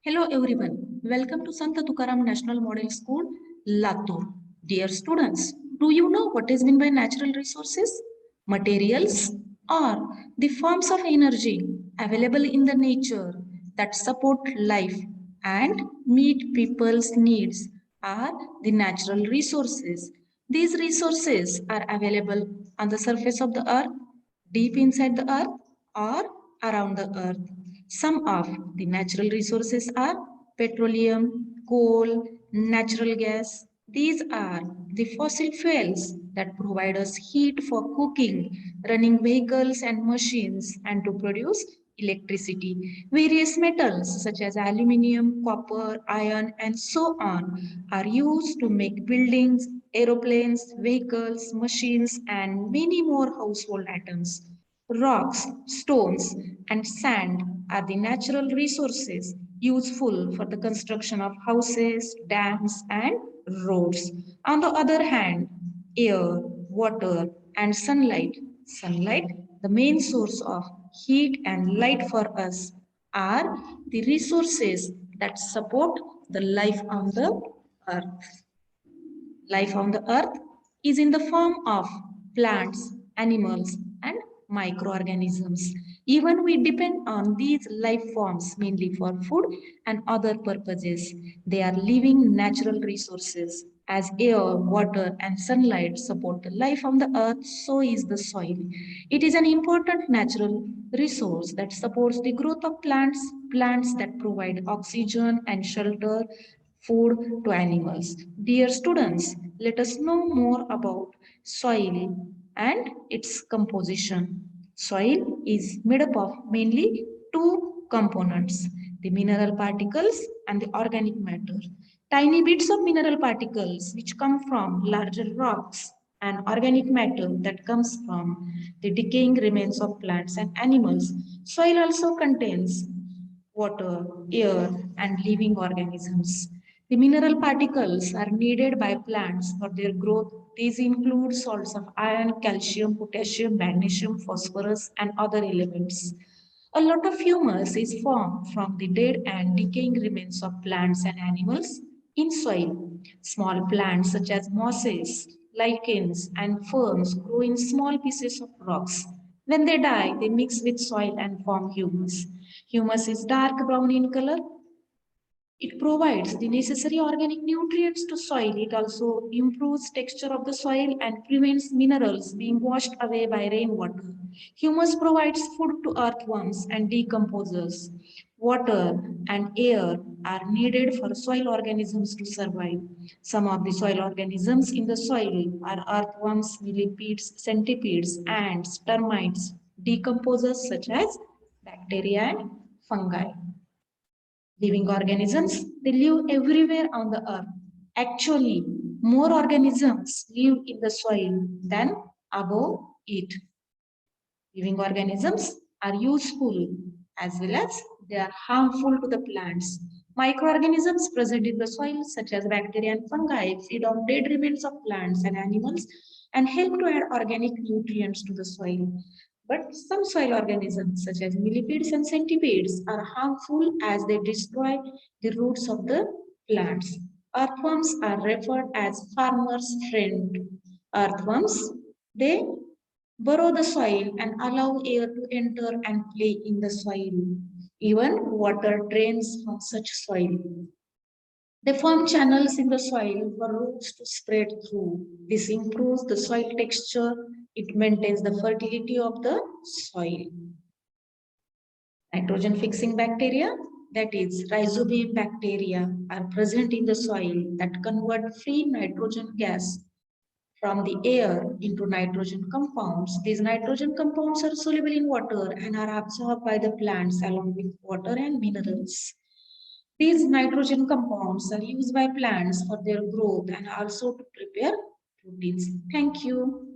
Hello everyone, welcome to Sant Tukaram National Model School, Latur. Dear students, do you know what is meant by natural resources? Materials or the forms of energy available in the nature that support life and meet people's needs are the natural resources. These resources are available on the surface of the earth, deep inside the earth, or around the earth. Some of the natural resources are petroleum, coal, natural gas. These are the fossil fuels that provide us heat for cooking, running vehicles and machines, and to produce electricity. Various metals such as aluminium, copper, iron, and so on are used to make buildings, aeroplanes, vehicles, machines, and many more household items. Rocks, stones, and sand are the natural resources useful for the construction of houses, dams, and roads. On the other hand, air, water, and sunlight, the main source of heat and light for us, are the resources that support the life on the earth. Life on the earth is in the form of plants, animals, and microorganisms. Even we depend on these life forms mainly for food and other purposes. They are living natural resources. As air, water, and sunlight support the life on the earth, so is the soil. It is an important natural resource that supports the growth of plants that provide oxygen and shelter, food to animals. Dear students, let us know more about soil and its composition. Soil is made up of mainly two components, the mineral particles and the organic matter. Tiny bits of mineral particles which come from larger rocks and organic matter that comes from the decaying remains of plants and animals. Soil also contains water, air, and living organisms. The mineral particles are needed by plants for their growth. These include salts of iron, calcium, potassium, magnesium, phosphorus, and other elements. A lot of humus is formed from the dead and decaying remains of plants and animals in soil. Small plants such as mosses, lichens, and ferns grow in small pieces of rocks. When they die, they mix with soil and form humus. Humus is dark brown in color. It provides the necessary organic nutrients to soil. It also improves texture of the soil and prevents minerals being washed away by rainwater. Humus provides food to earthworms and decomposes. Water and air are needed for soil organisms to survive. Some of the soil organisms in the soil are earthworms, millipedes, centipedes, ants, termites, decomposers such as bacteria and fungi. Living organisms, they live everywhere on the earth. Actually, more organisms live in the soil than above it. Living organisms are useful as well as they are harmful to the plants. Microorganisms present in the soil, such as bacteria and fungi, feed on dead remains of plants and animals and help to add organic nutrients to the soil. But some soil organisms, such as millipedes and centipedes, are harmful as they destroy the roots of the plants. Earthworms are referred as farmers' friend. Earthworms, they burrow the soil and allow air to enter and play in the soil. Even water drains from such soil. They form channels in the soil for roots to spread through. This improves the soil texture. It maintains the fertility of the soil. Nitrogen fixing bacteria, that is rhizobium bacteria, are present in the soil that convert free nitrogen gas from the air into nitrogen compounds. These nitrogen compounds are soluble in water and are absorbed by the plants along with water and minerals. These nitrogen compounds are used by plants for their growth and also to prepare proteins. Thank you.